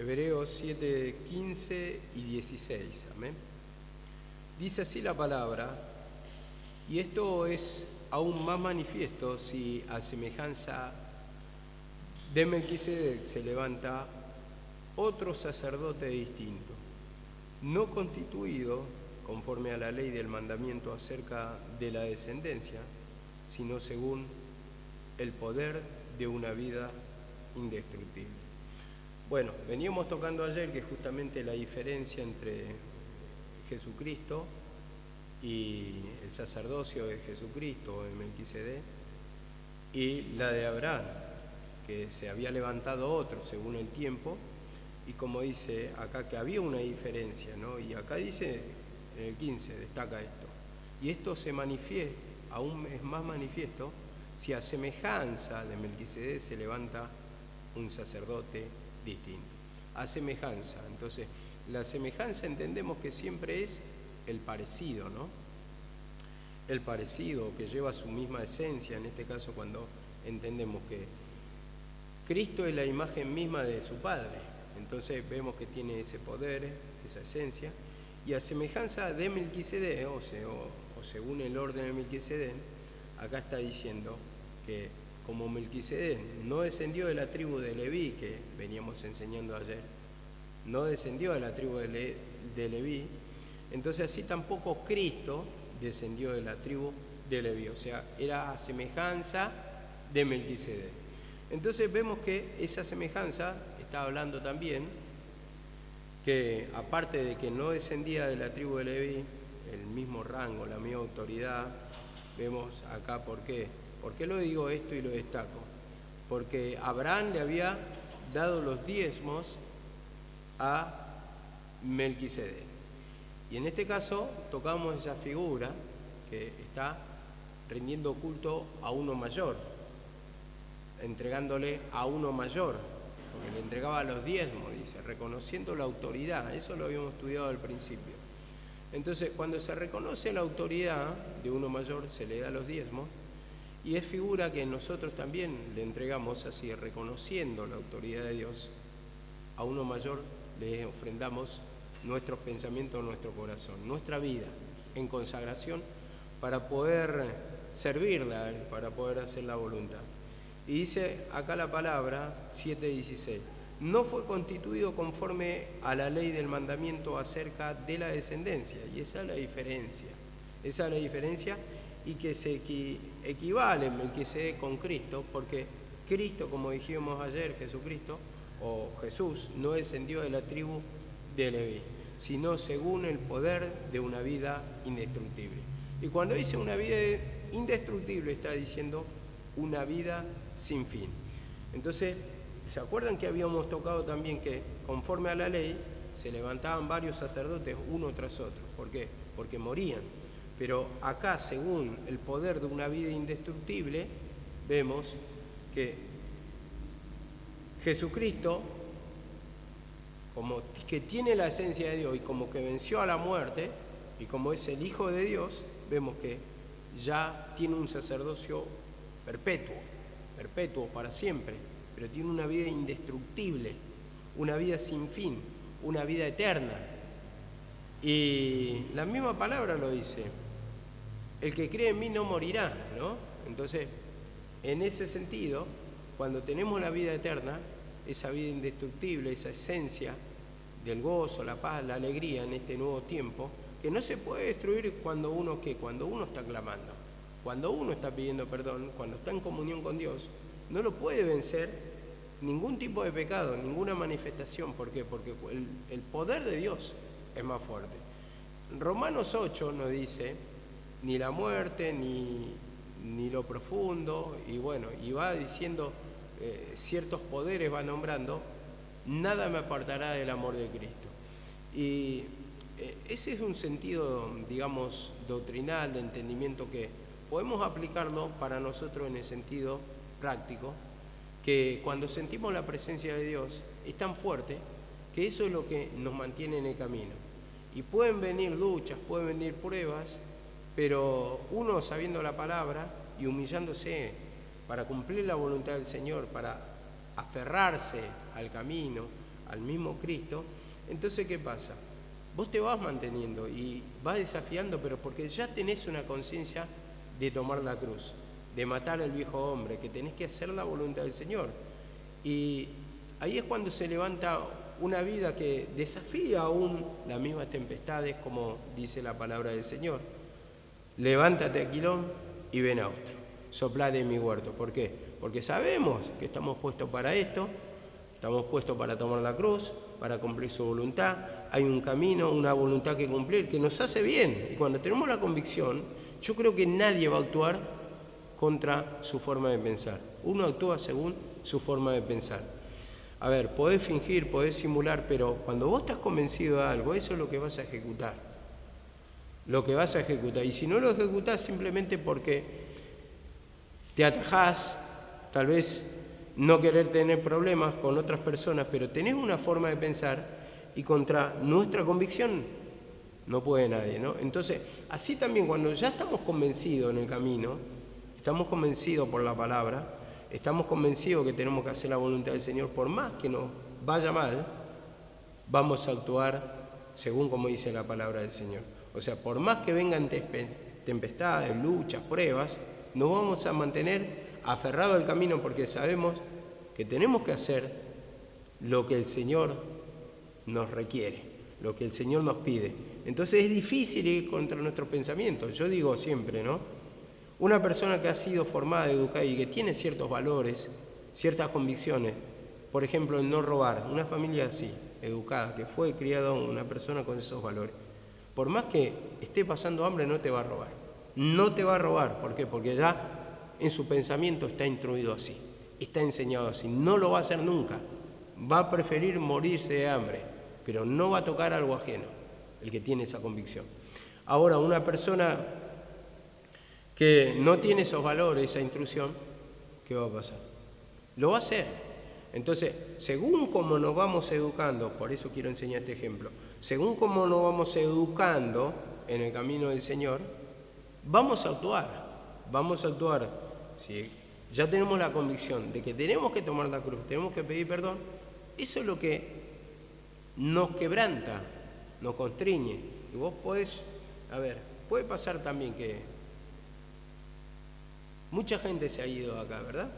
Hebreos 7, 15 y 16. Amén. Dice así la palabra, y esto es aún más manifiesto si a semejanza de Melquisedec se levanta otro sacerdote distinto, no constituido conforme a la ley del mandamiento acerca de la descendencia, sino según el poder de una vida indestructible. Bueno, veníamos tocando ayer que justamente la diferencia entre Jesucristo y el sacerdocio de Jesucristo, de Melquisedec, y la de Abraham, que se había levantado otro según el tiempo, y como dice acá que había una diferencia, ¿no? Y acá dice, en el 15, destaca esto, y esto se manifiesta, aún es más manifiesto, si a semejanza de Melquisedec se levanta un sacerdote distinto. A semejanza, entonces, la semejanza entendemos que siempre es el parecido, ¿no? El parecido que lleva su misma esencia, en este caso cuando entendemos que Cristo es la imagen misma de su Padre, entonces vemos que tiene ese poder, esa esencia, y a semejanza de Melquisedec, o según el orden de Melquisedec, acá está diciendo que como Melquisedec no descendió de la tribu de Leví, que veníamos enseñando ayer, no descendió de la tribu de Leví, entonces así tampoco Cristo descendió de la tribu de Leví, o sea, era a semejanza de Melquisedec. Entonces vemos que esa semejanza está hablando también que aparte de que no descendía de la tribu de Leví, el mismo rango, la misma autoridad, vemos acá por qué. ¿Por qué lo digo esto y lo destaco? Porque Abraham le había dado los diezmos a Melquisedec. Y en este caso tocamos esa figura que está rindiendo culto a uno mayor, entregándole a uno mayor, porque le entregaba los diezmos, dice, reconociendo la autoridad. Eso lo habíamos estudiado al principio. Entonces, cuando se reconoce la autoridad de uno mayor, se le da los diezmos, y es figura que nosotros también le entregamos así, reconociendo la autoridad de Dios. A uno mayor le ofrendamos nuestros pensamientos, nuestro corazón, nuestra vida en consagración para poder servirla, para poder hacer la voluntad. Y dice acá la palabra 7:16, no fue constituido conforme a la ley del mandamiento acerca de la descendencia, y esa es la diferencia, y que se equivale Melquisedec con Cristo, porque Cristo, como dijimos ayer, Jesucristo, o Jesús, no descendió de la tribu de Leví, sino según el poder de una vida indestructible. Y cuando dice una vida indestructible, está diciendo una vida sin fin. Entonces, ¿se acuerdan que habíamos tocado también que conforme a la ley se levantaban varios sacerdotes uno tras otro? ¿Por qué? Porque morían. Pero acá, según el poder de una vida indestructible, vemos que Jesucristo, como que tiene la esencia de Dios y como que venció a la muerte, y como es el Hijo de Dios, vemos que ya tiene un sacerdocio perpetuo para siempre, pero tiene una vida indestructible, una vida sin fin, una vida eterna. Y la misma palabra lo dice, el que cree en mí no morirá, ¿no? Entonces, en ese sentido, cuando tenemos la vida eterna, esa vida indestructible, esa esencia del gozo, la paz, la alegría en este nuevo tiempo, que no se puede destruir cuando uno está clamando, cuando uno está pidiendo perdón, cuando está en comunión con Dios, no lo puede vencer ningún tipo de pecado, ninguna manifestación. ¿Por qué? Porque el poder de Dios es más fuerte. Romanos 8 nos dice, ni la muerte, ni lo profundo, y bueno, y va diciendo ciertos poderes, va nombrando, nada me apartará del amor de Cristo. Y ese es un sentido, digamos, doctrinal, de entendimiento que podemos aplicarlo para nosotros en el sentido práctico, que cuando sentimos la presencia de Dios es tan fuerte que eso es lo que nos mantiene en el camino. Y pueden venir luchas, pueden venir pruebas, pero uno sabiendo la palabra y humillándose para cumplir la voluntad del Señor, para aferrarse al camino, al mismo Cristo, entonces ¿qué pasa? Vos te vas manteniendo y vas desafiando, pero porque ya tenés una conciencia de tomar la cruz, de matar al viejo hombre, que tenés que hacer la voluntad del Señor. Y ahí es cuando se levanta una vida que desafía aún las mismas tempestades, como dice la palabra del Señor. Levántate, Aquilón, y ven a otro. Soplá de mi huerto. ¿Por qué? Porque sabemos que estamos puestos para esto, estamos puestos para tomar la cruz, para cumplir su voluntad. Hay un camino, una voluntad que cumplir, que nos hace bien. Y cuando tenemos la convicción, yo creo que nadie va a actuar contra su forma de pensar. Uno actúa según su forma de pensar. A ver, podés fingir, podés simular, pero cuando vos estás convencido de algo, eso es lo que vas a ejecutar. Lo que vas a ejecutar. Y si no lo ejecutás simplemente porque te atajás, tal vez no querer tener problemas con otras personas, pero tenés una forma de pensar y contra nuestra convicción no puede nadie, ¿no? Entonces, así también cuando ya estamos convencidos en el camino, estamos convencidos por la palabra, estamos convencidos que tenemos que hacer la voluntad del Señor, por más que nos vaya mal, vamos a actuar según como dice la palabra del Señor. O sea, por más que vengan tempestades, luchas, pruebas, nos vamos a mantener aferrados al camino porque sabemos que tenemos que hacer lo que el Señor nos requiere, lo que el Señor nos pide. Entonces es difícil ir contra nuestros pensamientos. Yo digo siempre, ¿no? Una persona que ha sido formada, educada y que tiene ciertos valores, ciertas convicciones, por ejemplo, en no robar, una familia así, educada, que fue criada una persona con esos valores, por más que esté pasando hambre, no te va a robar. No te va a robar, ¿por qué? Porque ya en su pensamiento está instruido así, está enseñado así, no lo va a hacer nunca, va a preferir morirse de hambre, pero no va a tocar algo ajeno, el que tiene esa convicción. Ahora, una persona que no tiene esos valores, esa instrucción, ¿qué va a pasar? Lo va a hacer. Entonces, según cómo nos vamos educando, por eso quiero enseñar este ejemplo, según cómo nos vamos educando en el camino del Señor, vamos a actuar. Si ya tenemos la convicción de que tenemos que tomar la cruz, tenemos que pedir perdón, eso es lo que nos quebranta, nos constriñe. Y vos podés, puede pasar también que mucha gente se ha ido acá, ¿verdad?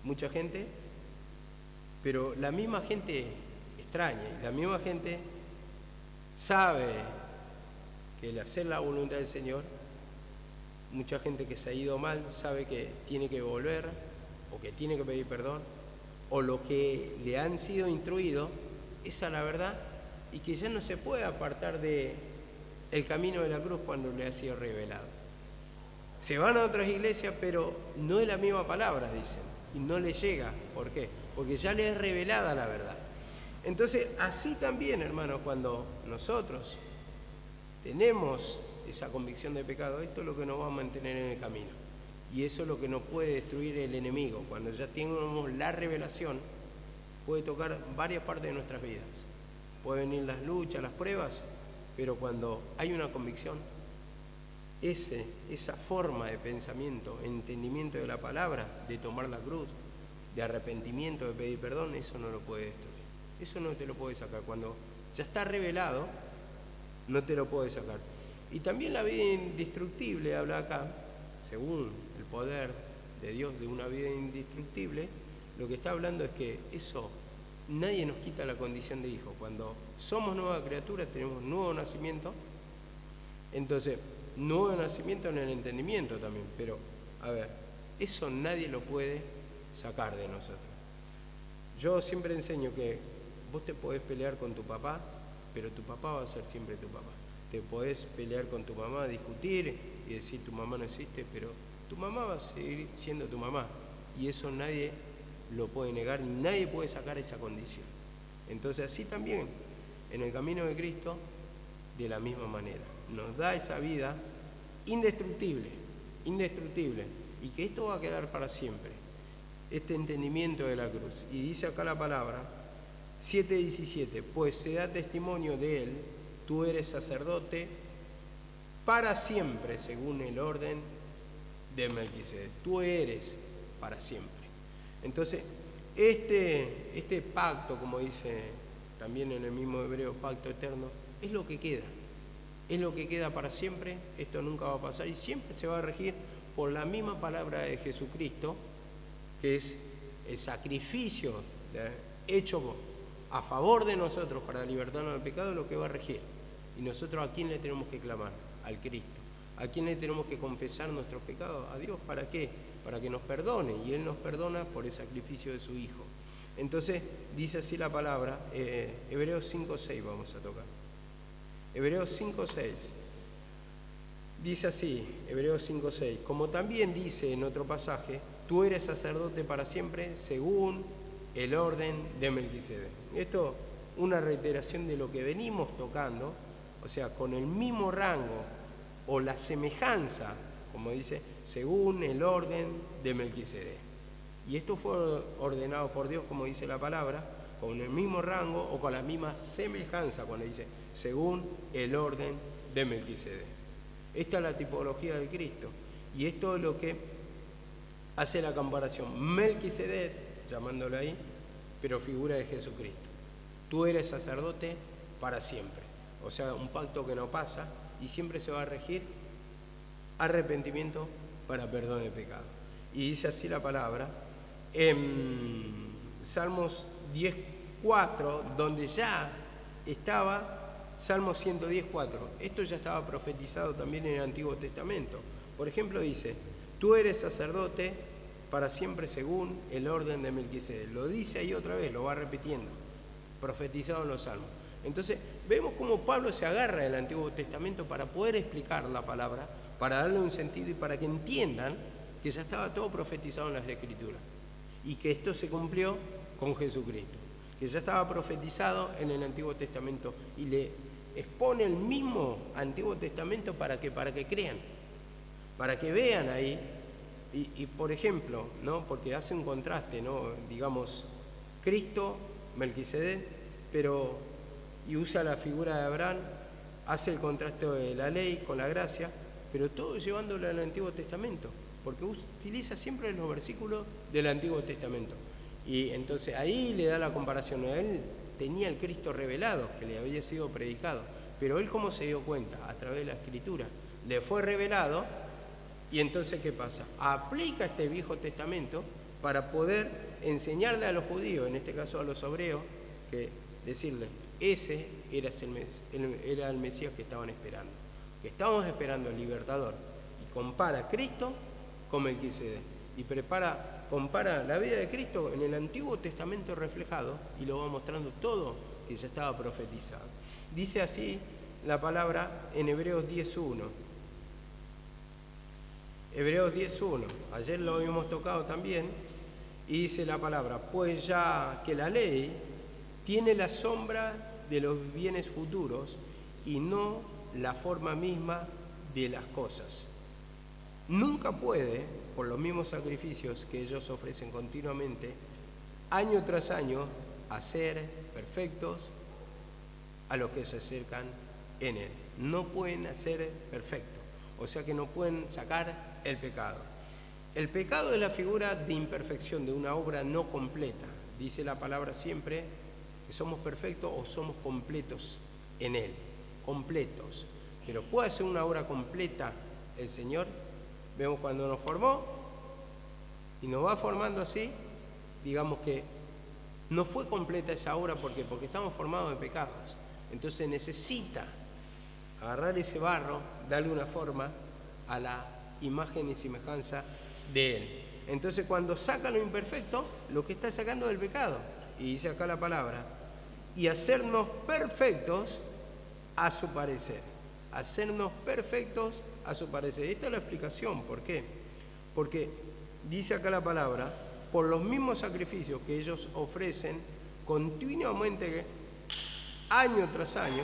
Mucha gente, pero la misma gente extraña, la misma gente sabe que el hacer la voluntad del Señor, mucha gente que se ha ido mal sabe que tiene que volver o que tiene que pedir perdón o lo que le han sido instruido, esa es la verdad y que ya no se puede apartar de el camino de la cruz cuando le ha sido revelado. Se van a otras iglesias, pero no es la misma palabra, dicen, y no les llega. ¿Por qué? Porque ya les es revelada la verdad. Entonces, así también, hermanos, cuando nosotros tenemos esa convicción de pecado, esto es lo que nos va a mantener en el camino. Y eso es lo que nos puede destruir el enemigo. Cuando ya tenemos la revelación, puede tocar varias partes de nuestras vidas. Pueden venir las luchas, las pruebas, pero cuando hay una convicción, esa forma de pensamiento, entendimiento de la palabra, de tomar la cruz, de arrepentimiento, de pedir perdón, eso no lo puede destruir. Eso no te lo puede sacar. Cuando ya está revelado, no te lo puede sacar. Y también la vida indestructible, habla acá, según el poder de Dios de una vida indestructible, lo que está hablando es que eso, nadie nos quita la condición de hijo. Cuando somos nueva criatura, tenemos nuevo nacimiento, entonces, nuevo nacimiento en el entendimiento también, pero, eso nadie lo puede sacar de nosotros. Yo siempre enseño que vos te podés pelear con tu papá, pero tu papá va a ser siempre tu papá. Te podés pelear con tu mamá, discutir y decir tu mamá no existe, pero tu mamá va a seguir siendo tu mamá. Y eso nadie lo puede negar, ni nadie puede sacar esa condición. Entonces así también, en el camino de Cristo, de la misma manera. Nos da esa vida indestructible, y que esto va a quedar para siempre, este entendimiento de la cruz. Y dice acá la palabra, 7:17, pues se da testimonio de él, tú eres sacerdote para siempre, según el orden de Melquisedec. Tú eres para siempre. Entonces, Este pacto, como dice también en el mismo hebreo, pacto eterno, es lo que queda. Es lo que queda para siempre, esto nunca va a pasar y siempre se va a regir por la misma palabra de Jesucristo, que es el sacrificio hecho a favor de nosotros para libertarnos del pecado, lo que va a regir. Y nosotros, ¿a quién le tenemos que clamar? Al Cristo. ¿A quién le tenemos que confesar nuestros pecados? A Dios. ¿Para qué? Para que nos perdone, y Él nos perdona por el sacrificio de su Hijo. Entonces, dice así la palabra, Hebreos 5:6 vamos a tocar. Hebreos 5:6. Dice así, Hebreos 5:6, como también dice en otro pasaje, tú eres sacerdote para siempre según el orden de Melquisedec. Esto una reiteración de lo que venimos tocando, o sea, con el mismo rango o la semejanza, como dice, según el orden de Melquisedec. Y esto fue ordenado por Dios, como dice la palabra, con el mismo rango o con la misma semejanza, cuando dice, según el orden de Melquisedec. Esta es la tipología del Cristo. Y esto es lo que hace la comparación. Melquisedec, llamándolo ahí, pero figura de Jesucristo. Tú eres sacerdote para siempre. O sea, un pacto que no pasa y siempre se va a regir arrepentimiento para perdón de pecado. Y dice así la palabra en Salmos 10:4, donde ya estaba Salmo 110:4. Esto ya estaba profetizado también en el Antiguo Testamento. Por ejemplo, dice, tú eres sacerdote para siempre según el orden de Melquisedec. Lo dice ahí otra vez, lo va repitiendo, profetizado en los Salmos. Entonces, vemos cómo Pablo se agarra del Antiguo Testamento para poder explicar la palabra, para darle un sentido y para que entiendan que ya estaba todo profetizado en las Escrituras y que esto se cumplió con Jesucristo, que ya estaba profetizado en el Antiguo Testamento y le expone el mismo Antiguo Testamento para que crean, para que vean ahí y por ejemplo, ¿no? Porque hace un contraste, ¿no? Digamos, Cristo, Melquisedec, pero y usa la figura de Abraham, hace el contraste de la ley con la gracia, pero todo llevándolo al Antiguo Testamento, porque utiliza siempre los versículos del Antiguo Testamento. Y entonces ahí le da la comparación. Él tenía el Cristo revelado, que le había sido predicado, pero él ¿cómo se dio cuenta? A través de la Escritura. Le fue revelado y entonces ¿qué pasa? Aplica este Viejo Testamento para poder enseñarle a los judíos, en este caso a los hebreos, que decirle, ese era el Mesías que estaban esperando, que estábamos esperando el libertador. Y compara a Cristo con Melquisedec y compara la vida de Cristo en el Antiguo Testamento reflejado y lo va mostrando todo que ya estaba profetizado. Dice así la palabra en Hebreos 10:1. Hebreos 10:1, ayer lo habíamos tocado también, y dice la palabra, pues ya que la ley tiene la sombra de los bienes futuros y no la forma misma de las cosas. Nunca puede, por los mismos sacrificios que ellos ofrecen continuamente, año tras año, hacer perfectos a los que se acercan en él. No pueden hacer perfecto, o sea que no pueden sacar el pecado. El pecado es la figura de imperfección de una obra no completa. Dice la palabra siempre que somos perfectos o somos completos en él, completos. Pero ¿puede ser una obra completa el Señor? Vemos cuando nos formó y nos va formando así, digamos que no fue completa esa obra porque estamos formados de pecados. Entonces necesita agarrar ese barro, darle una forma a la imagen y semejanza de Él. Entonces cuando saca lo imperfecto, lo que está sacando es el pecado. Y dice acá la palabra, y hacernos perfectos a su parecer. Hacernos perfectos a su parecer. Esta es la explicación. ¿Por qué? Porque dice acá la palabra, por los mismos sacrificios que ellos ofrecen continuamente, año tras año,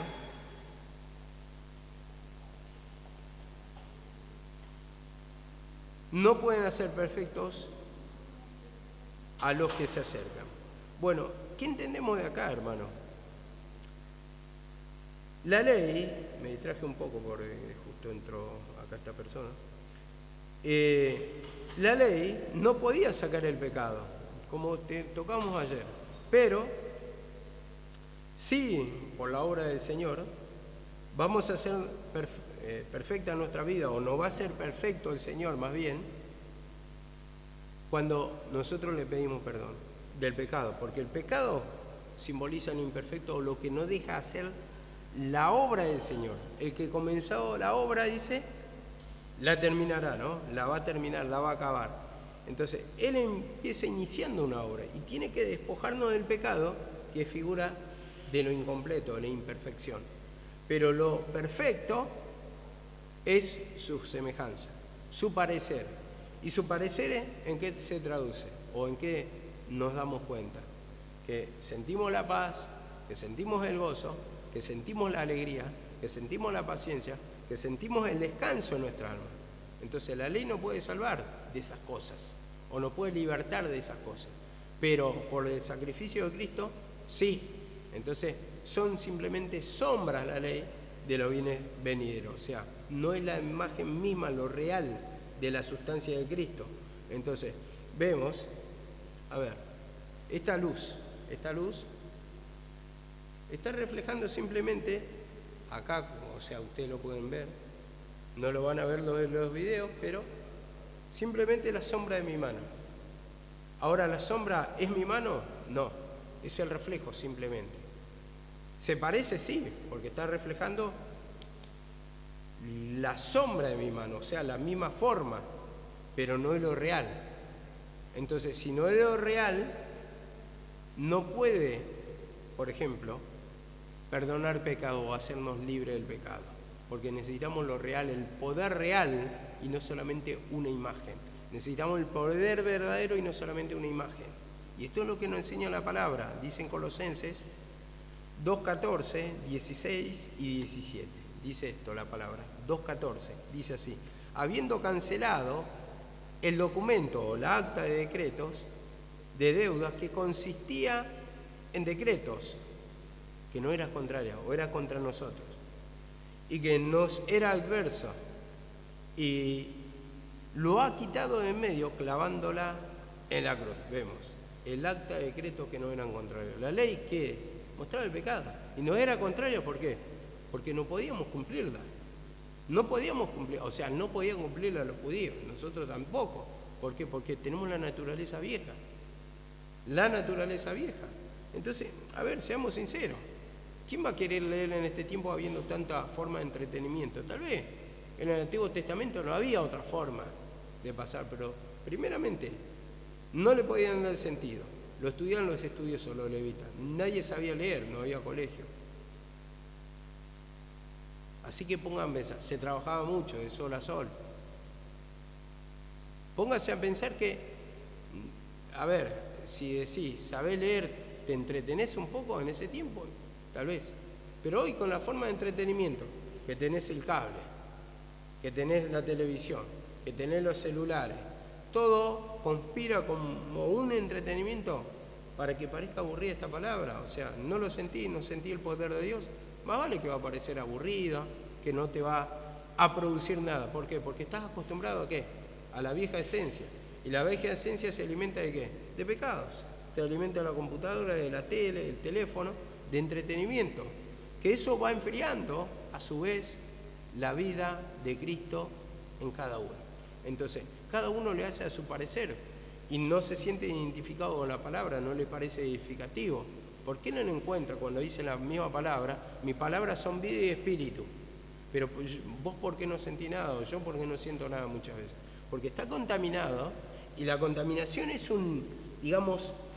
no pueden hacer perfectos a los que se acercan. Bueno, ¿qué entendemos de acá, hermano? La ley, me distraje un poco porque justo entró acá esta persona, la ley no podía sacar el pecado, como te tocamos ayer. Pero, sí, por la obra del Señor, vamos a ser perfecta nuestra vida, o no va a ser perfecto el Señor más bien, cuando nosotros le pedimos perdón del pecado, porque el pecado simboliza lo imperfecto o lo que no deja hacer la obra del Señor. El que comenzó la obra, dice, la terminará, ¿no? La va a terminar, la va a acabar. Entonces, Él empieza iniciando una obra y tiene que despojarnos del pecado, que es figura de lo incompleto, de la imperfección. Pero lo perfecto es su semejanza, su parecer. ¿Y su parecer en qué se traduce? ¿O en qué nos damos cuenta? Que sentimos la paz, que sentimos el gozo, que sentimos la alegría, que sentimos la paciencia, que sentimos el descanso en nuestra alma. Entonces la ley no puede salvar de esas cosas, o no puede libertar de esas cosas, pero por el sacrificio de Cristo, sí. Entonces son simplemente sombras la ley de lo venidero, o sea, no es la imagen misma, lo real de la sustancia de Cristo. Entonces vemos, a ver, esta luz está reflejando simplemente, acá, o sea, ustedes lo pueden ver, no lo van a ver los videos, pero simplemente la sombra de mi mano. Ahora, ¿la sombra es mi mano? No, es el reflejo simplemente. ¿Se parece? Sí, porque está reflejando la sombra de mi mano, o sea, la misma forma, pero no es lo real. Entonces, si no es lo real, no puede, por ejemplo, perdonar pecado o hacernos libres del pecado, porque necesitamos lo real, el poder real y no solamente una imagen. Necesitamos el poder verdadero y no solamente una imagen. Y esto es lo que nos enseña la palabra, dice en Colosenses 2:14, 16 y 17. Dice esto la palabra, 2:14, dice así: habiendo cancelado el documento o la acta de decretos, de deudas que consistía en decretos, que no era contraria o era contra nosotros, y que nos era adverso, y lo ha quitado de en medio clavándola en la cruz. Vemos, el acta de decretos que no eran contrarios. La ley que mostraba el pecado, y no era contraria, ¿por qué? Porque no podíamos cumplirla. No podíamos cumplir, o sea, no podían cumplirla los judíos, nosotros tampoco. ¿Por qué? Porque tenemos la naturaleza vieja. La naturaleza vieja. Entonces, a ver, seamos sinceros. ¿Quién va a querer leer en este tiempo habiendo tanta forma de entretenimiento? Tal vez en el Antiguo Testamento no había otra forma de pasar, pero primeramente no le podían dar sentido. Lo estudiaban los estudiosos, los levitas. Nadie sabía leer, no había colegio. Así que pongan a pensar, se trabajaba mucho de sol a sol. Póngase a pensar que, a ver, si decís, sabés leer, te entretenés un poco en ese tiempo, tal vez. Pero hoy con la forma de entretenimiento, que tenés el cable, que tenés la televisión, que tenés los celulares, todo conspira como un entretenimiento para que parezca aburrida esta palabra. O sea, no lo sentí, no sentí el poder de Dios. Más vale que va a parecer aburrida, que no te va a producir nada. ¿Por qué? Porque estás acostumbrado a ¿qué? A la vieja esencia. Y la vieja esencia se alimenta ¿de qué? De pecados. Te alimenta de la computadora, de la tele, del teléfono, de entretenimiento. Que eso va enfriando, a su vez, la vida de Cristo en cada uno. Entonces, cada uno le hace a su parecer y no se siente identificado con la palabra, no le parece edificativo. ¿Por qué no lo encuentra cuando dice la misma palabra? Mis palabras son vida y espíritu. Pero vos, ¿por qué no sentí nada? O yo, ¿por qué no siento nada muchas veces? Porque está contaminado, y la contaminación es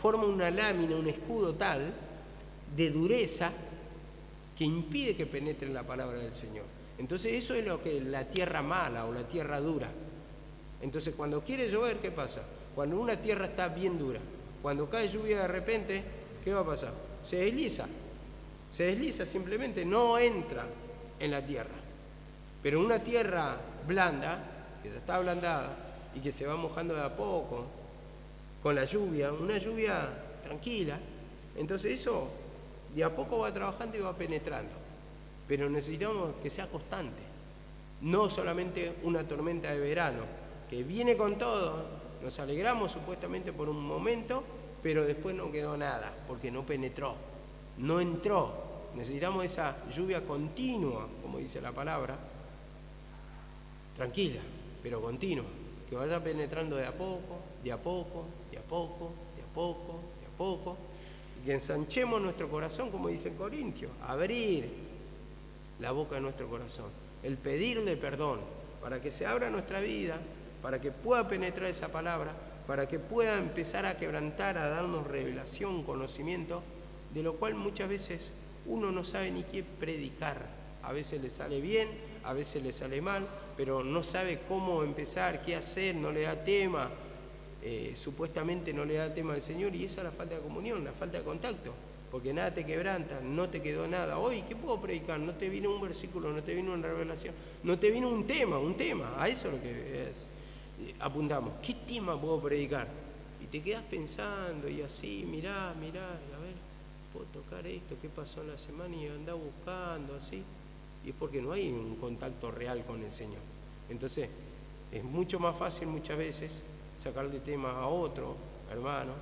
forma una lámina, un escudo tal de dureza que impide que penetre la palabra del Señor. Entonces eso es lo que la tierra mala o la tierra dura. Entonces cuando quiere llover, ¿qué pasa? Cuando una tierra está bien dura, cuando cae lluvia de repente, ¿qué va a pasar? Se desliza simplemente, no entra en la tierra. Pero una tierra blanda, que ya está ablandada y que se va mojando de a poco con la lluvia, una lluvia tranquila, entonces eso de a poco va trabajando y va penetrando. Pero necesitamos que sea constante, no solamente una tormenta de verano, que viene con todo, nos alegramos supuestamente por un momento pero después no quedó nada, porque no penetró, no entró. Necesitamos esa lluvia continua, como dice la palabra, tranquila, pero continua, que vaya penetrando de a poco, de a poco, de a poco, de a poco, de a poco, y que ensanchemos nuestro corazón, como dice en Corintios, abrir la boca de nuestro corazón, el pedirle perdón, para que se abra nuestra vida, para que pueda penetrar esa palabra, para que pueda empezar a quebrantar, a darnos revelación, conocimiento, de lo cual muchas veces uno no sabe ni qué predicar. A veces le sale bien, a veces le sale mal, pero no sabe cómo empezar, qué hacer, no le da tema, supuestamente no le da tema al Señor, y esa es la falta de comunión, la falta de contacto, porque nada te quebranta, no te quedó nada. Hoy, ¿qué puedo predicar? No te vino un versículo, no te vino una revelación, no te vino un tema, a eso es lo que es. Apuntamos, ¿qué tema puedo predicar? Y te quedas pensando y así, mirá, y a ver, puedo tocar esto, qué pasó en la semana, y andás buscando así, y es porque no hay un contacto real con el Señor. Entonces es mucho más fácil muchas veces sacarle tema a otro hermano.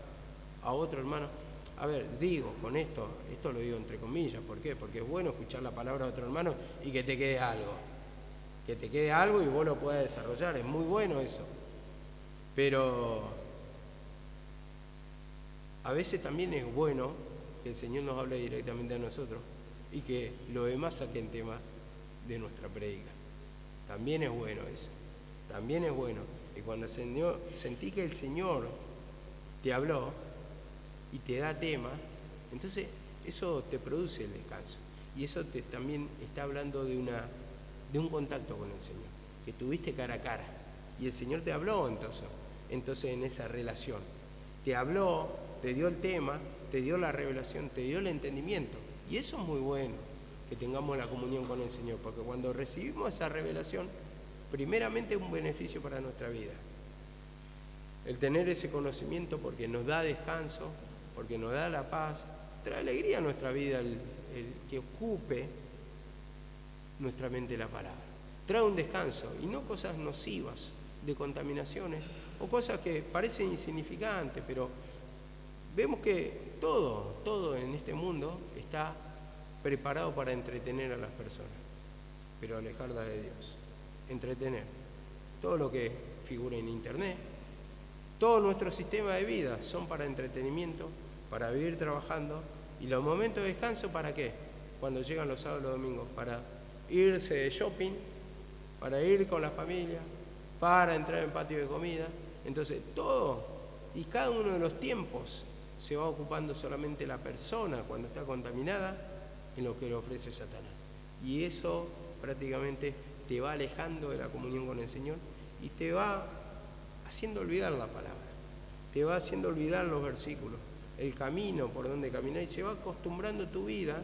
A ver, digo con esto lo digo entre comillas, ¿por qué? Porque es bueno escuchar la palabra de otro hermano y que te quede algo y vos lo puedas desarrollar, es muy bueno eso. Pero a veces también es bueno que el Señor nos hable directamente a nosotros y que los demás saquen tema de nuestra prédica. También es bueno eso, también es bueno. Y cuando sentí que el Señor te habló y te da tema, entonces eso te produce el descanso. Y eso también está hablando de un contacto con el Señor, que tuviste cara a cara. Y el Señor te habló entonces en esa relación. Te habló, te dio el tema, te dio la revelación, te dio el entendimiento. Y eso es muy bueno, que tengamos la comunión con el Señor, porque cuando recibimos esa revelación, primeramente es un beneficio para nuestra vida. El tener ese conocimiento, porque nos da descanso, porque nos da la paz, trae alegría a nuestra vida, el que ocupe nuestra mente la palabra. Trae un descanso y no cosas nocivas de contaminaciones o cosas que parecen insignificantes, pero vemos que todo en este mundo está preparado para entretener a las personas, pero alejarlas de Dios. Entretener. Todo lo que figura en internet, todo nuestro sistema de vida son para entretenimiento, para vivir trabajando, y los momentos de descanso, ¿para qué? Cuando llegan los sábados y los domingos, para irse de shopping, para ir con la familia, para entrar en patio de comida. Entonces todo y cada uno de los tiempos se va ocupando solamente la persona cuando está contaminada en lo que le ofrece Satanás. Y eso prácticamente te va alejando de la comunión con el Señor y te va haciendo olvidar la palabra, te va haciendo olvidar los versículos, el camino por donde caminar, y se va acostumbrando tu vida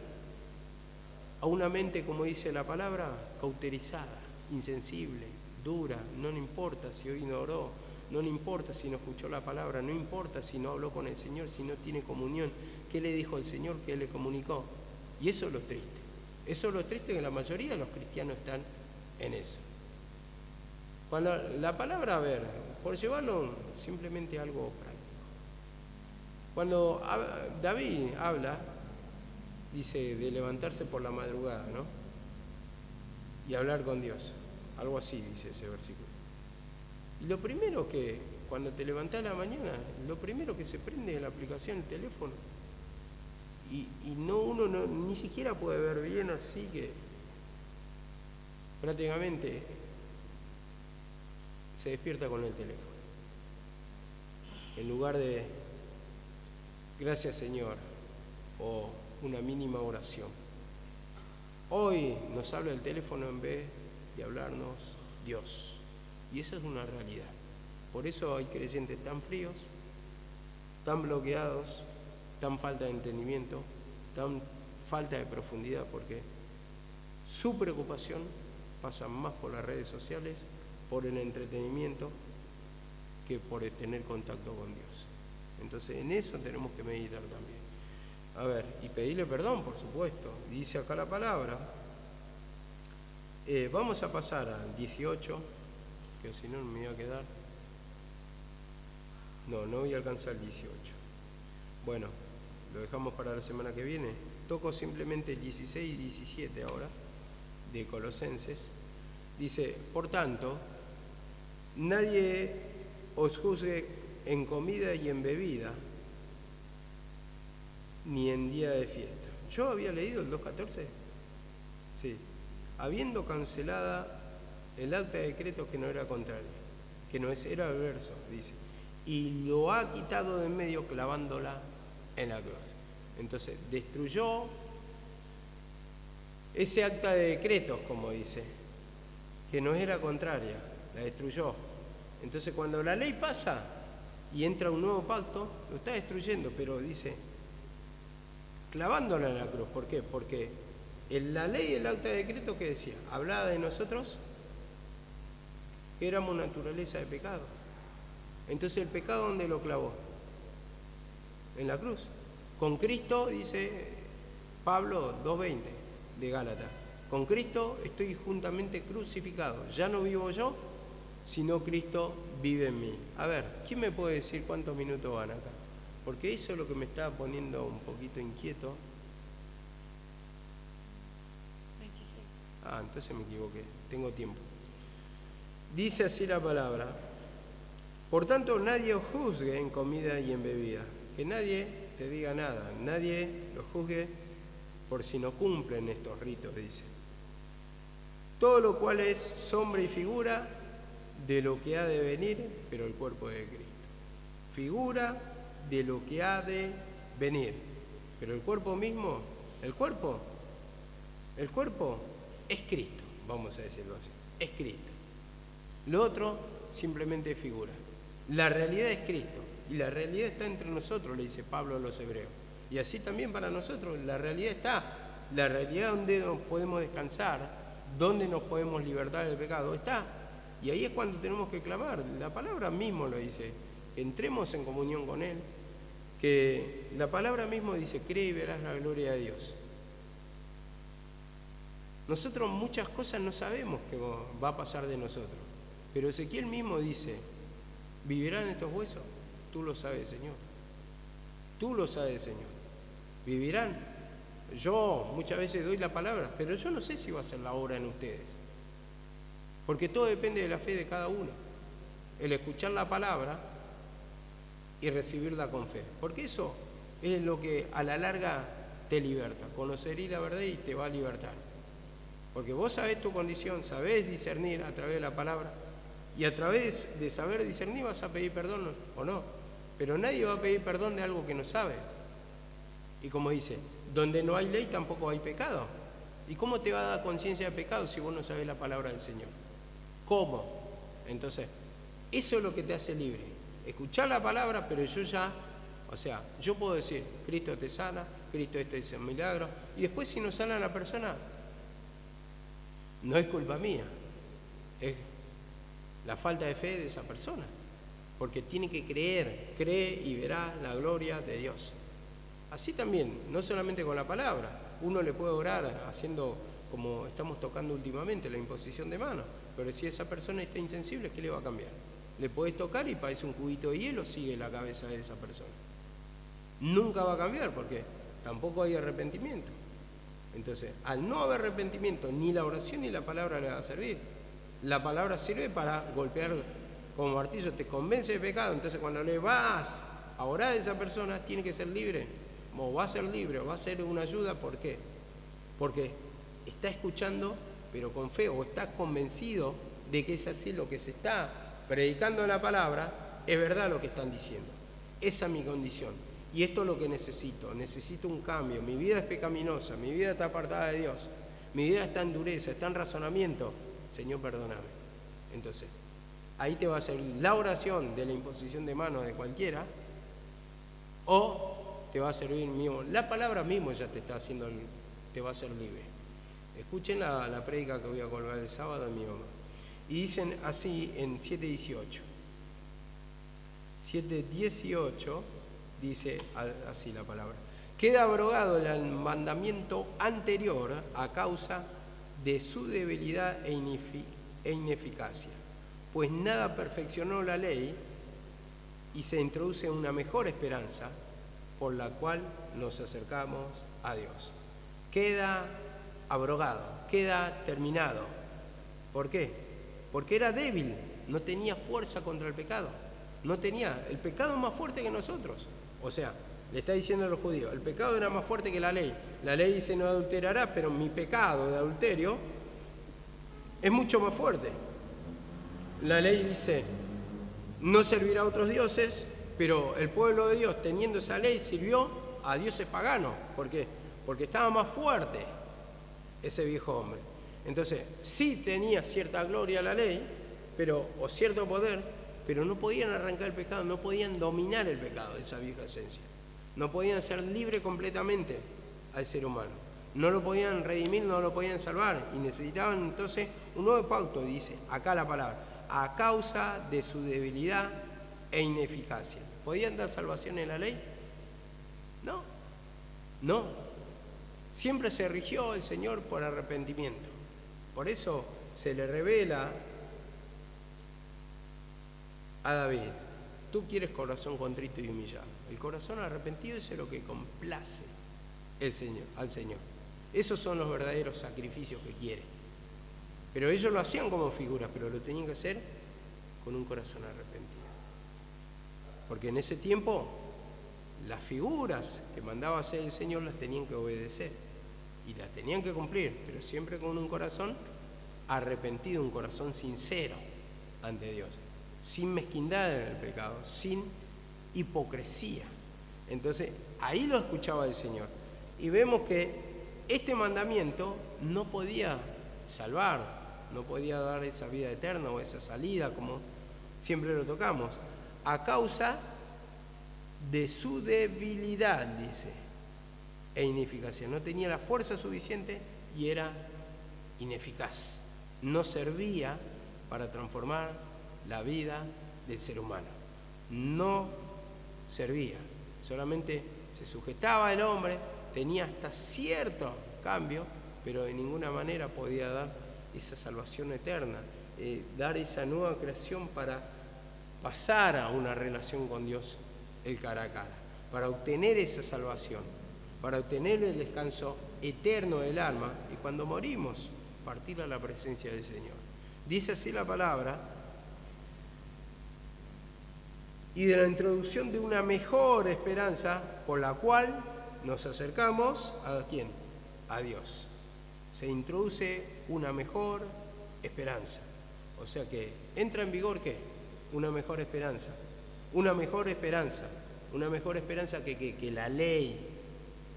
a una mente, como dice la palabra, cauterizada, insensible, dura. No le importa si hoy no oró, no le importa si no escuchó la palabra, no importa si no habló con el Señor, si no tiene comunión, qué le dijo el Señor, qué le comunicó. Y eso es lo triste. Eso es lo triste, que la mayoría de los cristianos están en eso. Cuando la palabra, a ver, por llevarlo simplemente a algo práctico. Cuando David habla, dice de levantarse por la madrugada, ¿no? Y hablar con Dios. Algo así dice ese versículo. Y lo primero que, cuando te levantás a la mañana, lo primero que se prende es la aplicación, el teléfono. Y uno ni siquiera puede ver bien, así que prácticamente se despierta con el teléfono. En lugar de gracias Señor o una mínima oración. Hoy nos habla el teléfono en vez de hablarnos Dios. Y eso es una realidad. Por eso hay creyentes tan fríos, tan bloqueados, tan falta de entendimiento, tan falta de profundidad, porque su preocupación pasa más por las redes sociales, por el entretenimiento, que por tener contacto con Dios. Entonces en eso tenemos que meditar también. A ver, y pedirle perdón, por supuesto. Dice acá la palabra. Vamos a pasar al 18, que si no me voy a quedar. No voy a alcanzar el 18. Bueno, lo dejamos para la semana que viene. Toco simplemente el 16 y 17 ahora, de Colosenses. Dice, por tanto, nadie os juzgue en comida y en bebida, ni en día de fiesta. Yo había leído el 2.14. Sí. Habiendo cancelada el acta de decreto que no era contrario, que no es, era el verso, dice, y lo ha quitado de en medio clavándola en la cruz. Entonces, destruyó ese acta de decretos, como dice, que no era contraria, la destruyó. Entonces, cuando la ley pasa y entra un nuevo pacto, lo está destruyendo, pero dice, clavándola en la cruz. ¿Por qué? Porque en la ley del acta de decreto, ¿qué decía? Hablaba de nosotros que éramos naturaleza de pecado. Entonces, ¿el pecado dónde lo clavó? En la cruz. Con Cristo, dice Pablo 2.20 de Gálatas, con Cristo estoy juntamente crucificado. Ya no vivo yo, sino Cristo vive en mí. A ver, ¿quién me puede decir cuántos minutos van acá? Porque eso es lo que me está poniendo un poquito inquieto. 26. Ah, entonces me equivoqué, tengo tiempo. Dice así la palabra, por tanto nadie os juzgue en comida y en bebida, que nadie te diga nada, nadie los juzgue por si no cumplen estos ritos, dice. Todo lo cual es sombra y figura de lo que ha de venir, pero el cuerpo de Cristo. Figura de lo que ha de venir, pero el cuerpo mismo, el cuerpo es Cristo, vamos a decirlo así, es Cristo. Lo otro simplemente es figura. La realidad es Cristo, y la realidad está entre nosotros, le dice Pablo a los hebreos. Y así también para nosotros, la realidad está. La realidad donde nos podemos descansar, donde nos podemos libertar del pecado, está. Y ahí es cuando tenemos que clamar. La palabra mismo lo dice, que entremos en comunión con Él, que la palabra mismo dice, cree y verás la gloria de Dios. Nosotros muchas cosas no sabemos que va a pasar de nosotros, pero Ezequiel mismo dice, ¿vivirán estos huesos? Tú lo sabes, Señor. Tú lo sabes, Señor. ¿Vivirán? Yo muchas veces doy la palabra, pero yo no sé si va a ser la obra en ustedes. Porque todo depende de la fe de cada uno. El escuchar la palabra y recibirla con fe. Porque eso es lo que a la larga te liberta. Conocerí la verdad y te va a libertar. Porque vos sabés tu condición, sabés discernir a través de la palabra. Y a través de saber discernir vas a pedir perdón o no. Pero nadie va a pedir perdón de algo que no sabe. Y como dice, donde no hay ley tampoco hay pecado. ¿Y cómo te va a dar conciencia de pecado si vos no sabés la palabra del Señor? ¿Cómo? Entonces, eso es lo que te hace libre. Escuchar la palabra, pero yo ya, o sea, yo puedo decir, Cristo te sana, Cristo esto es un milagro, y después si no sana a la persona, no es culpa mía, es la falta de fe de esa persona. Porque tiene que creer, cree y verá la gloria de Dios. Así también, no solamente con la palabra, uno le puede orar haciendo como estamos tocando últimamente, la imposición de manos, pero si esa persona está insensible, ¿qué le va a cambiar? Le podés tocar y parece un cubito de hielo, sigue la cabeza de esa persona. Nunca va a cambiar porque tampoco hay arrepentimiento. Entonces, al no haber arrepentimiento, ni la oración ni la palabra le va a servir. La palabra sirve para golpear como martillo, te convence de pecado, entonces cuando le vas a orar a esa persona, tiene que ser libre, o va a ser libre, o va a ser una ayuda, ¿por qué? Porque está escuchando, pero con fe, o está convencido de que es así lo que se está predicando en la palabra, es verdad lo que están diciendo. Esa es mi condición, y esto es lo que necesito un cambio, mi vida es pecaminosa, mi vida está apartada de Dios, mi vida está en dureza, está en razonamiento, Señor, perdóname. Entonces, ahí te va a servir la oración de la imposición de manos de cualquiera, o te va a servir mismo, la palabra mismo ya te está haciendo, te va a hacer libre. Escuchen la prédica que voy a colgar el sábado de mi mamá. Y dicen así en 7.18. 7.18 dice así la palabra. Queda abrogado el mandamiento anterior a causa de su debilidad e ineficacia, pues nada perfeccionó la ley y se introduce una mejor esperanza, por la cual nos acercamos a Dios. Queda abrogado, queda terminado. ¿Por qué? Porque era débil, no tenía fuerza contra el pecado. No tenía, el pecado es más fuerte que nosotros. O sea, le está diciendo a los judíos, el pecado era más fuerte que la ley. La ley dice no adulterarás, pero mi pecado de adulterio es mucho más fuerte. La ley dice no servirá a otros dioses, pero el pueblo de Dios, teniendo esa ley, sirvió a dioses paganos. ¿Por qué? Porque estaba más fuerte ese viejo hombre. Entonces, sí tenía cierta gloria la ley, o cierto poder, pero no podían arrancar el pecado, no podían dominar el pecado de esa vieja esencia. No podían ser libres completamente al ser humano. No lo podían redimir, no lo podían salvar. Y necesitaban entonces un nuevo pacto, dice acá la palabra, a causa de su debilidad e ineficacia. ¿Podían dar salvación en la ley? No, no. Siempre se rigió el Señor por arrepentimiento. Por eso se le revela a David, tú quieres corazón contrito y humillado. El corazón arrepentido es lo que complace al Señor. Esos son los verdaderos sacrificios que quiere. Pero ellos lo hacían como figuras, pero lo tenían que hacer con un corazón arrepentido. Porque en ese tiempo las figuras que mandaba hacer el Señor las tenían que obedecer y las tenían que cumplir, pero siempre con un corazón arrepentido, un corazón sincero ante Dios, sin mezquindad en el pecado, sin hipocresía. Entonces ahí lo escuchaba el Señor y vemos que este mandamiento no podía salvar, no podía dar esa vida eterna o esa salida, como siempre lo tocamos, a causa de su debilidad, dice, e ineficacia. No tenía la fuerza suficiente y era ineficaz. No servía para transformar la vida del ser humano. No servía. Solamente se sujetaba al hombre, tenía hasta cierto cambio, pero de ninguna manera podía dar esa salvación eterna, dar esa nueva creación para pasar a una relación con Dios, el cara a cara, para obtener esa salvación, para obtener el descanso eterno del alma y cuando morimos, partir a la presencia del Señor. Dice así la palabra, y de la introducción de una mejor esperanza por la cual nos acercamos ¿a quién? A Dios. Se introduce una mejor esperanza. O sea que entra en vigor ¿qué? Una mejor esperanza. Una mejor esperanza. Una mejor esperanza que la ley.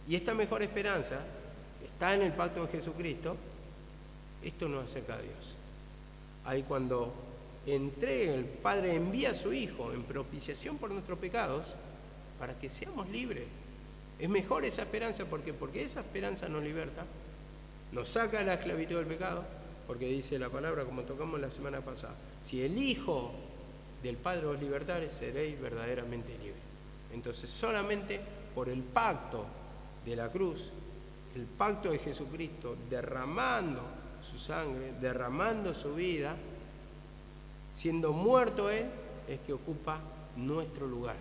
Y esta mejor esperanza está en el pacto de Jesucristo. Esto nos acerca a Dios. Ahí cuando entrega, el Padre envía a su Hijo en propiciación por nuestros pecados para que seamos libres. Es mejor esa esperanza porque esa esperanza nos liberta, nos saca de la esclavitud del pecado, porque dice la palabra, como tocamos la semana pasada, si el Hijo del Padre os libertare, seréis verdaderamente libres. Entonces solamente por el pacto de la cruz, el pacto de Jesucristo, derramando su sangre, derramando su vida, siendo muerto Él, es que ocupa nuestro lugar.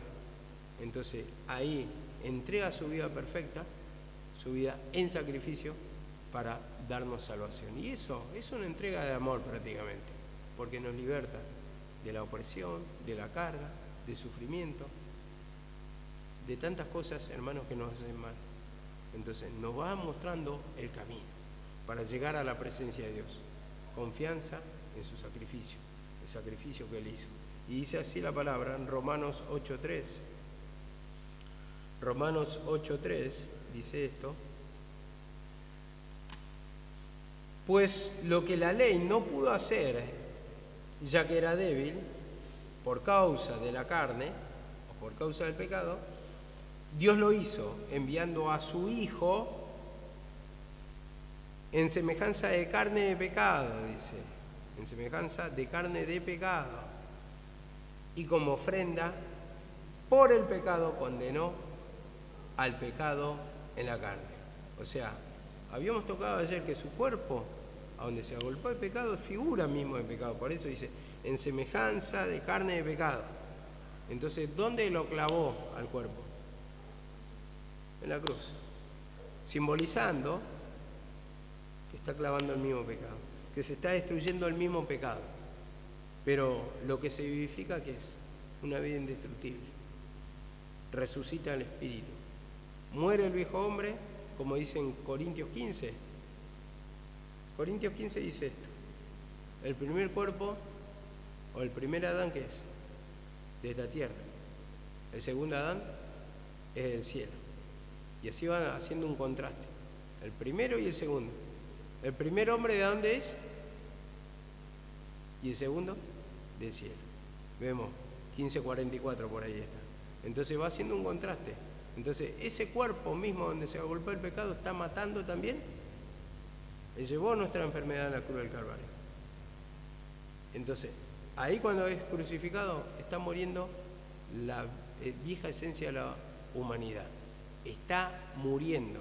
Entonces ahí entrega su vida perfecta, su vida en sacrificio para darnos salvación. Y eso es una entrega de amor prácticamente, porque nos liberta de la opresión, de la carga, del sufrimiento, de tantas cosas, hermanos, que nos hacen mal. Entonces nos va mostrando el camino para llegar a la presencia de Dios. Confianza en su sacrificio, el sacrificio que Él hizo. Y dice así la palabra en Romanos 8:3. Romanos 8:3 dice esto. Pues lo que la ley no pudo hacer, ya que era débil, por causa de la carne, o por causa del pecado, Dios lo hizo enviando a su Hijo en semejanza de carne de pecado, dice, en semejanza de carne de pecado. Y como ofrenda por el pecado condenó al pecado en la carne. O sea, habíamos tocado ayer que su cuerpo, a donde se agolpó el pecado, es figura mismo de pecado. Por eso dice, en semejanza de carne de pecado. Entonces, ¿dónde lo clavó al cuerpo? en la cruz, simbolizando que está clavando el mismo pecado, que se está destruyendo el mismo pecado, pero lo que se vivifica, ¿qué es? Una vida indestructible. Resucita el espíritu. Muere el viejo hombre, como dice en Corintios 15. Corintios 15 dice esto: el primer cuerpo, o el primer Adán, ¿qué es? De la tierra. El segundo Adán es del cielo. Y así van haciendo un contraste, el primero y el segundo. El primer hombre, ¿de dónde es? Y el segundo, del cielo. Vemos 15:44 por ahí está. Entonces va haciendo un contraste. Entonces ese cuerpo mismo donde se agolpó el pecado está matando también. Él llevó nuestra enfermedad en la cruz del Calvario. Entonces ahí, cuando es crucificado, está muriendo la vieja esencia de la humanidad. Está muriendo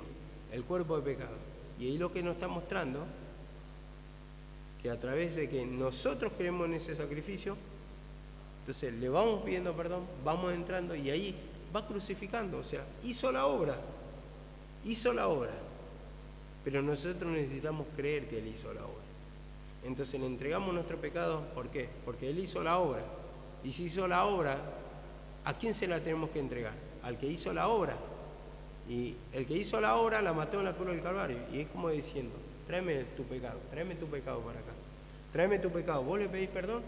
el cuerpo de pecado. Y ahí lo que nos está mostrando, que a través de que nosotros creemos en ese sacrificio, entonces le vamos pidiendo perdón, vamos entrando y ahí va crucificando. O sea, hizo la obra, pero nosotros necesitamos creer que Él hizo la obra. Entonces le entregamos nuestro pecado, ¿por qué? Porque Él hizo la obra. Y si hizo la obra, ¿a quién se la tenemos que entregar? Al que hizo la obra. Y el que hizo la obra la mató en la cruz del Calvario. Y es como diciendo: tráeme tu pecado para acá. Tráeme tu pecado. Vos le pedís perdón,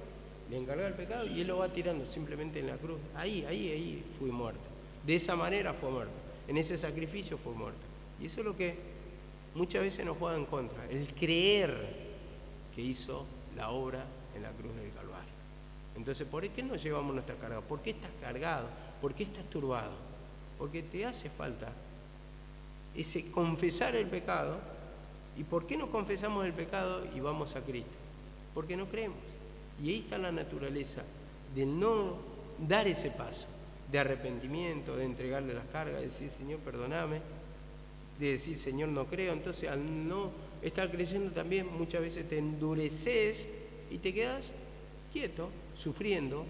le encargás el pecado y Él lo va tirando simplemente en la cruz. Ahí fui muerto. De esa manera fue muerto. En ese sacrificio fue muerto. Y eso es lo que muchas veces nos juega en contra. El creer que hizo la obra en la cruz del Calvario. Entonces, ¿por qué no llevamos nuestra carga? ¿Por qué estás cargado? ¿Por qué estás turbado? Porque te hace falta ese confesar el pecado. ¿Y por qué no confesamos el pecado y vamos a Cristo? Porque no creemos. Y ahí está la naturaleza de no dar ese paso de arrepentimiento, de entregarle las cargas, de decir: Señor, perdóname, de decir: Señor, no creo. Entonces, al no estar creyendo, también muchas veces te endureces y te quedas quieto, sufriendo,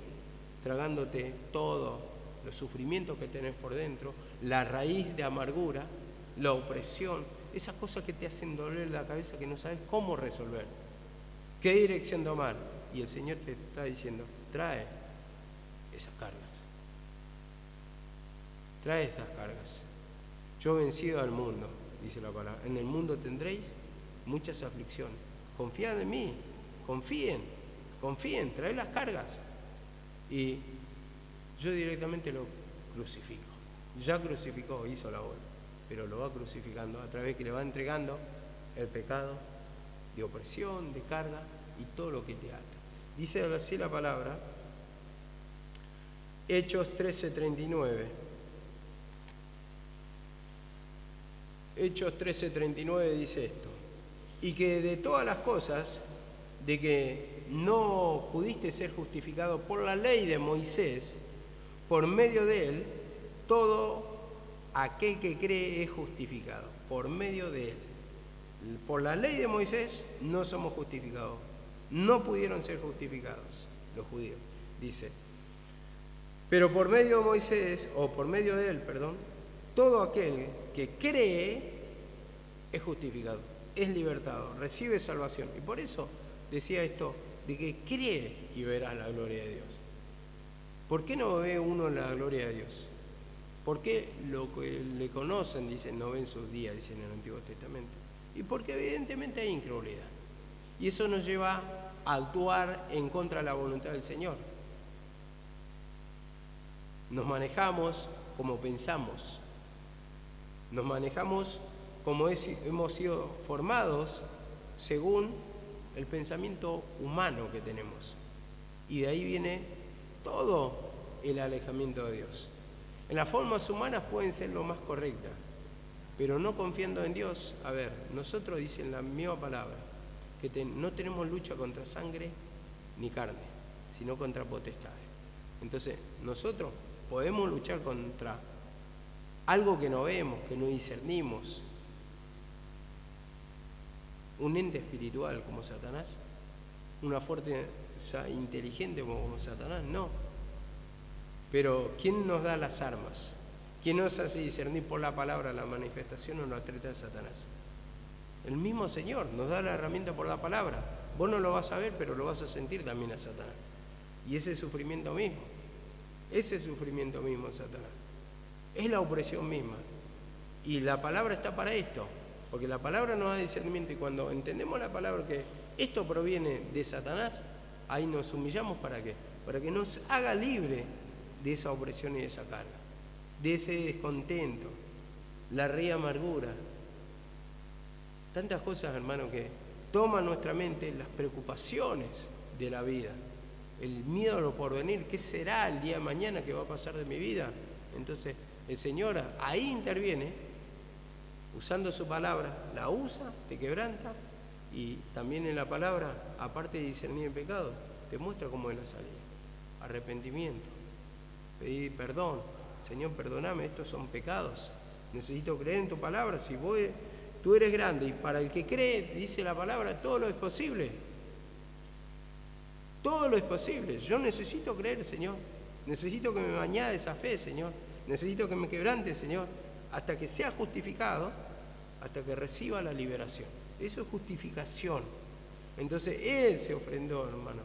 tragándote todos los sufrimientos que tenés por dentro, la raíz de amargura, la opresión, esas cosas que te hacen doler la cabeza, que no sabes cómo resolver, qué dirección tomar. Y el Señor te está diciendo: trae esas cargas, trae estas cargas. Yo he vencido al mundo, dice la palabra. En el mundo tendréis muchas aflicciones. Confiad en mí, confíen, traed las cargas. Y yo directamente lo crucifico. Ya crucificó, hizo la obra, pero lo va crucificando a través que le va entregando el pecado de opresión, de carga y todo lo que te ata. Dice así la palabra, Hechos 13:39. Hechos 13:39 dice esto: y que de todas las cosas de que no pudiste ser justificado por la ley de Moisés, por medio de él, todo aquel que cree es justificado, por medio de él. Por la ley de Moisés no somos justificados, no pudieron ser justificados los judíos, dice. Pero por medio de Moisés, o por medio de él, perdón, todo aquel que cree es justificado, es libertado, recibe salvación. Y por eso decía esto, de que cree y verás la gloria de Dios. ¿Por qué no ve uno la gloria de Dios? ¿Por qué lo que le conocen, dicen, no ven sus días, dicen en el Antiguo Testamento? Y porque evidentemente hay incredulidad. Y eso nos lleva a actuar en contra de la voluntad del Señor. Nos manejamos como pensamos. Nos manejamos como hemos sido formados según el pensamiento humano que tenemos. Y de ahí viene todo el alejamiento de Dios. En las formas humanas pueden ser lo más correctas, pero no confiando en Dios. A ver, nosotros, dicen la misma palabra, que no tenemos lucha contra sangre ni carne, sino contra potestades. Entonces, nosotros podemos luchar contra algo que no vemos, que no discernimos. Un ente espiritual como Satanás, una fuerza inteligente como Satanás, no. Pero ¿quién nos da las armas? ¿Quién nos hace discernir por la palabra la manifestación o la treta de Satanás? El mismo Señor nos da la herramienta por la palabra. Vos no lo vas a ver, pero lo vas a sentir también a Satanás. Y ese sufrimiento mismo, Satanás, es la opresión misma. Y la palabra está para esto, porque la palabra nos da discernimiento, y cuando entendemos la palabra que esto proviene de Satanás, ahí nos humillamos. ¿Para qué? Para que nos haga libre de esa opresión y de esa carga, de ese descontento, la amargura. Tantas cosas, hermano, que toman nuestra mente, las preocupaciones de la vida, el miedo a lo porvenir. ¿Qué será el día de mañana? ¿Qué va a pasar de mi vida? Entonces el Señor ahí interviene, usando su palabra, la usa, te quebranta, y también en la palabra, aparte de discernir el pecado, te muestra cómo es la salida. Arrepentimiento, pedir perdón. Señor, perdóname, estos son pecados, necesito creer en tu palabra. Si tú eres grande, y para el que cree, dice la palabra, todo lo es posible. Todo lo es posible. Yo necesito creer, Señor. Necesito que me añade esa fe, Señor. Necesito que me quebrante, Señor, hasta que sea justificado, hasta que reciba la liberación. Eso es justificación. Entonces Él se ofrendó, hermano,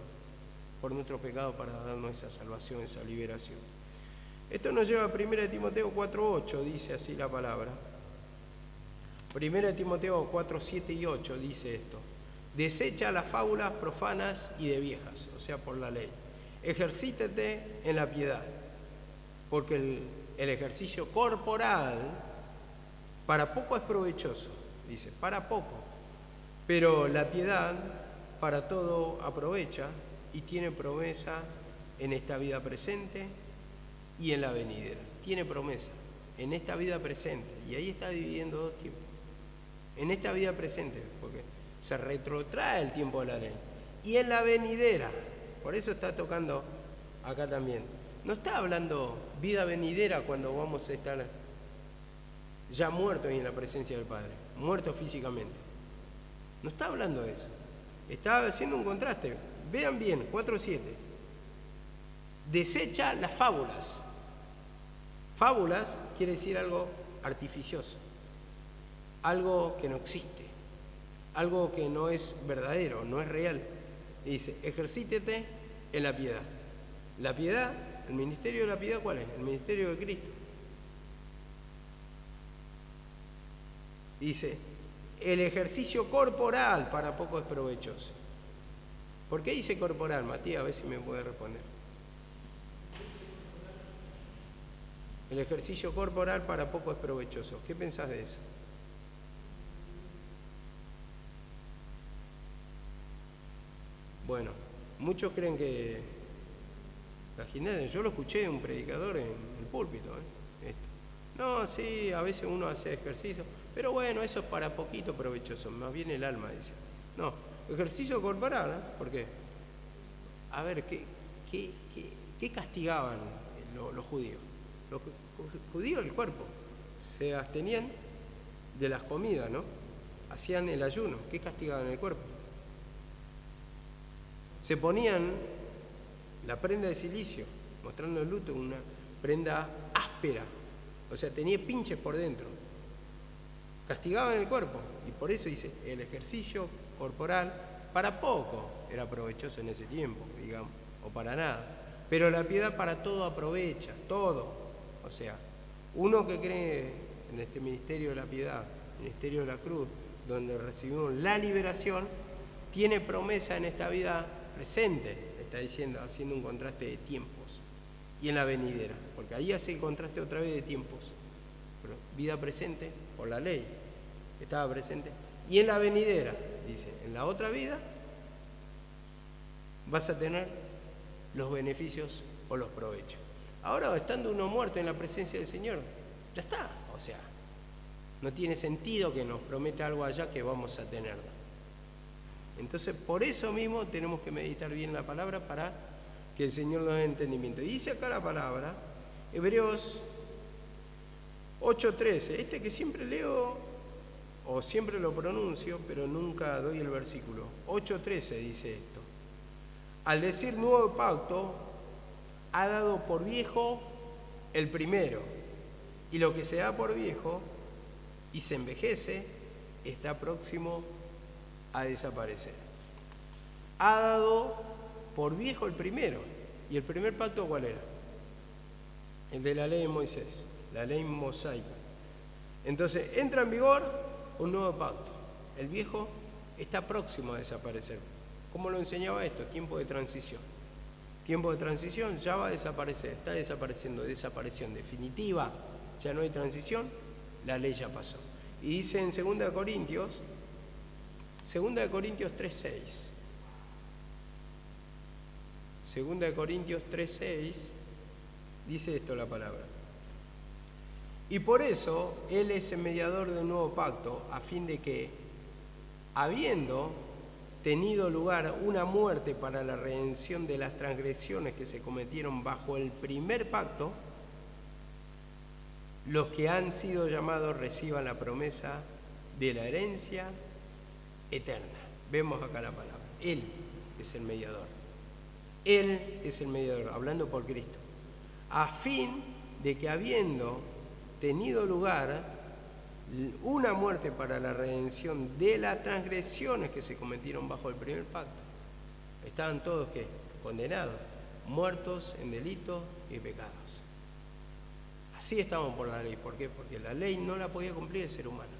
por nuestro pecado, para darnos esa salvación, esa liberación. Esto nos lleva a 1 Timoteo 4:8, dice así la palabra. 1 Timoteo 4:7 y 8 dice esto: desecha las fábulas profanas y de viejas, o sea, por la ley. Ejercítate en la piedad, porque el ejercicio corporal para poco es provechoso, dice, para poco, pero la piedad para todo aprovecha y tiene promesa en esta vida presente y en la venidera. Tiene promesa en esta vida presente, y ahí está dividiendo dos tiempos. En esta vida presente, porque se retrotrae el tiempo de la ley, y en la venidera. Por eso está tocando acá también. No está hablando vida venidera cuando vamos a estar ya muertos y en la presencia del Padre, muertos físicamente. No está hablando de eso. Está haciendo un contraste. Vean bien, 4:7. Desecha las fábulas. Fábulas quiere decir algo artificioso, algo que no existe, algo que no es verdadero, no es real. Y dice, ejercítete en la piedad. La piedad, el ministerio de la piedad, ¿cuál es? El ministerio de Cristo. Dice, el ejercicio corporal para poco es provechoso. ¿Por qué dice corporal, Matías? A ver si me puede responder. El ejercicio corporal para poco es provechoso. ¿Qué pensás de eso? Bueno, muchos creen que la gimnasia, yo lo escuché de un predicador en el púlpito, No, sí, a veces uno hace ejercicio, pero bueno, eso es para poquito provechoso, más bien el alma, dice. No, ejercicio corporal, ¿eh? ¿Por qué? A ver, ¿qué castigaban los judíos? Los judíos el cuerpo, se abstenían de las comidas, ¿no? Hacían el ayuno. ¿Qué castigaban el cuerpo? Se ponían la prenda de silicio, mostrando el luto, una prenda áspera, o sea, tenía pinches por dentro. Castigaban el cuerpo, y por eso dice, el ejercicio corporal para poco era provechoso en ese tiempo, digamos, o para nada. Pero la piedad para todo aprovecha, todo. O sea, uno que cree en este ministerio de la piedad, ministerio de la cruz, donde recibimos la liberación, tiene promesa en esta vida presente, está diciendo, haciendo un contraste de tiempos, y en la venidera, porque ahí hace el contraste otra vez de tiempos. Pero vida presente, por la ley, estaba presente, y en la venidera, dice, en la otra vida vas a tener los beneficios o los provechos. Ahora, estando uno muerto en la presencia del Señor, ya está. O sea, no tiene sentido que nos prometa algo allá que vamos a tenerlo. Entonces, por eso mismo tenemos que meditar bien la palabra para que el Señor nos dé entendimiento. Y dice acá la palabra, Hebreos 8:13, que siempre leo o siempre lo pronuncio, pero nunca doy el versículo. 8:13 dice esto. Al decir nuevo pacto, ha dado por viejo el primero. Y lo que se da por viejo y se envejece está próximo a desaparecer. Ha dado por viejo el primero. ¿Y el primer pacto cuál era? El de la ley de Moisés, la ley mosaica. Entonces entra en vigor un nuevo pacto. El viejo está próximo a desaparecer. ¿Cómo lo enseñaba esto? Tiempo de transición. Tiempo de transición, ya va a desaparecer, está desapareciendo, desaparición definitiva, ya no hay transición, la ley ya pasó. Y dice en 2 Corintios 3:6. 2 Corintios 3:6 dice esto la palabra. Y por eso Él es el mediador del nuevo pacto, a fin de que, habiendo tenido lugar una muerte para la redención de las transgresiones que se cometieron bajo el primer pacto, los que han sido llamados reciban la promesa de la herencia eterna. Vemos acá la palabra. Él es el mediador. Él es el mediador, hablando por Cristo. A fin de que, habiendo tenido lugar una muerte para la redención de las transgresiones que se cometieron bajo el primer pacto, estaban todos ¿qué? Condenados, muertos en delitos y pecados. Así estamos por la ley. ¿Por qué? Porque la ley no la podía cumplir el ser humano.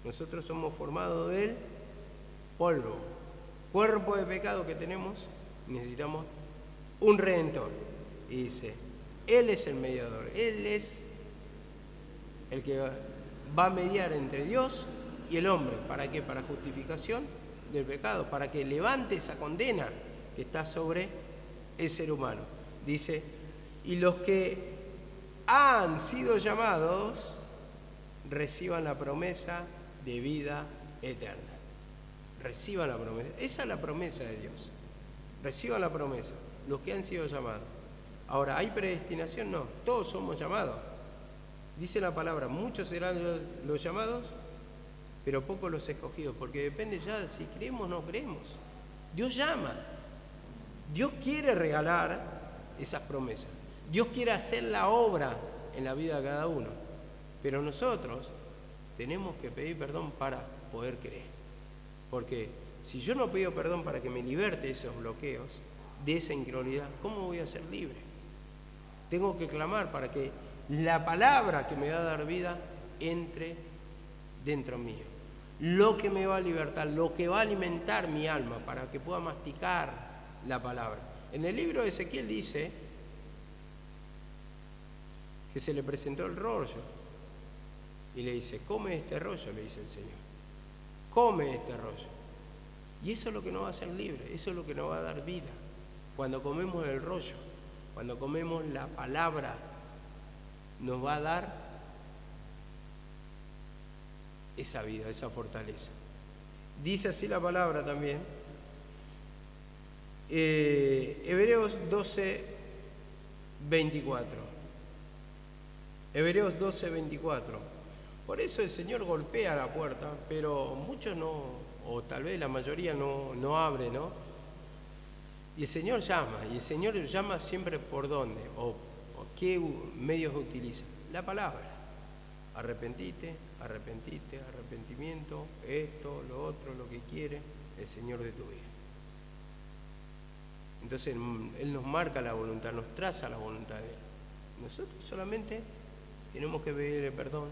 Nosotros somos formados del polvo, cuerpo de pecado que tenemos, necesitamos un redentor. Y dice, Él es el mediador, Él es el que va a mediar entre Dios y el hombre. ¿Para qué? Para justificación del pecado, para que levante esa condena que está sobre el ser humano. Dice, y los que han sido llamados reciban la promesa de vida eterna. Reciban la promesa. Esa es la promesa de Dios. Reciban la promesa, los que han sido llamados. Ahora, ¿hay predestinación? No, todos somos llamados. Dice la palabra, muchos serán los llamados, pero pocos los escogidos, porque depende ya si creemos o no creemos. Dios llama. Dios quiere regalar esas promesas. Dios quiere hacer la obra en la vida de cada uno. Pero nosotros tenemos que pedir perdón para poder creer. Porque si yo no pido perdón para que me liberte de esos bloqueos, de esa incredulidad, ¿cómo voy a ser libre? Tengo que clamar para que la palabra que me va a dar vida entre dentro mío. Lo que me va a libertar, lo que va a alimentar mi alma para que pueda masticar la palabra. En el libro de Ezequiel dice que se le presentó el rollo y le dice, come este rollo, le dice el Señor. Come este rollo. Y eso es lo que nos va a hacer libre, eso es lo que nos va a dar vida. Cuando comemos el rollo, cuando comemos la palabra, nos va a dar esa vida, esa fortaleza. Dice así la palabra también. Hebreos 12:24. Hebreos 12:24. Por eso el Señor golpea la puerta, pero muchos no, o tal vez la mayoría no abre, ¿no? Y el Señor llama, y el Señor llama siempre por dónde, o qué medios utiliza. La palabra. Arrepentite, arrepentite, arrepentimiento, esto, lo otro, lo que quiere el Señor de tu vida. Entonces Él nos marca la voluntad, nos traza la voluntad de Él. Nosotros solamente tenemos que pedirle perdón,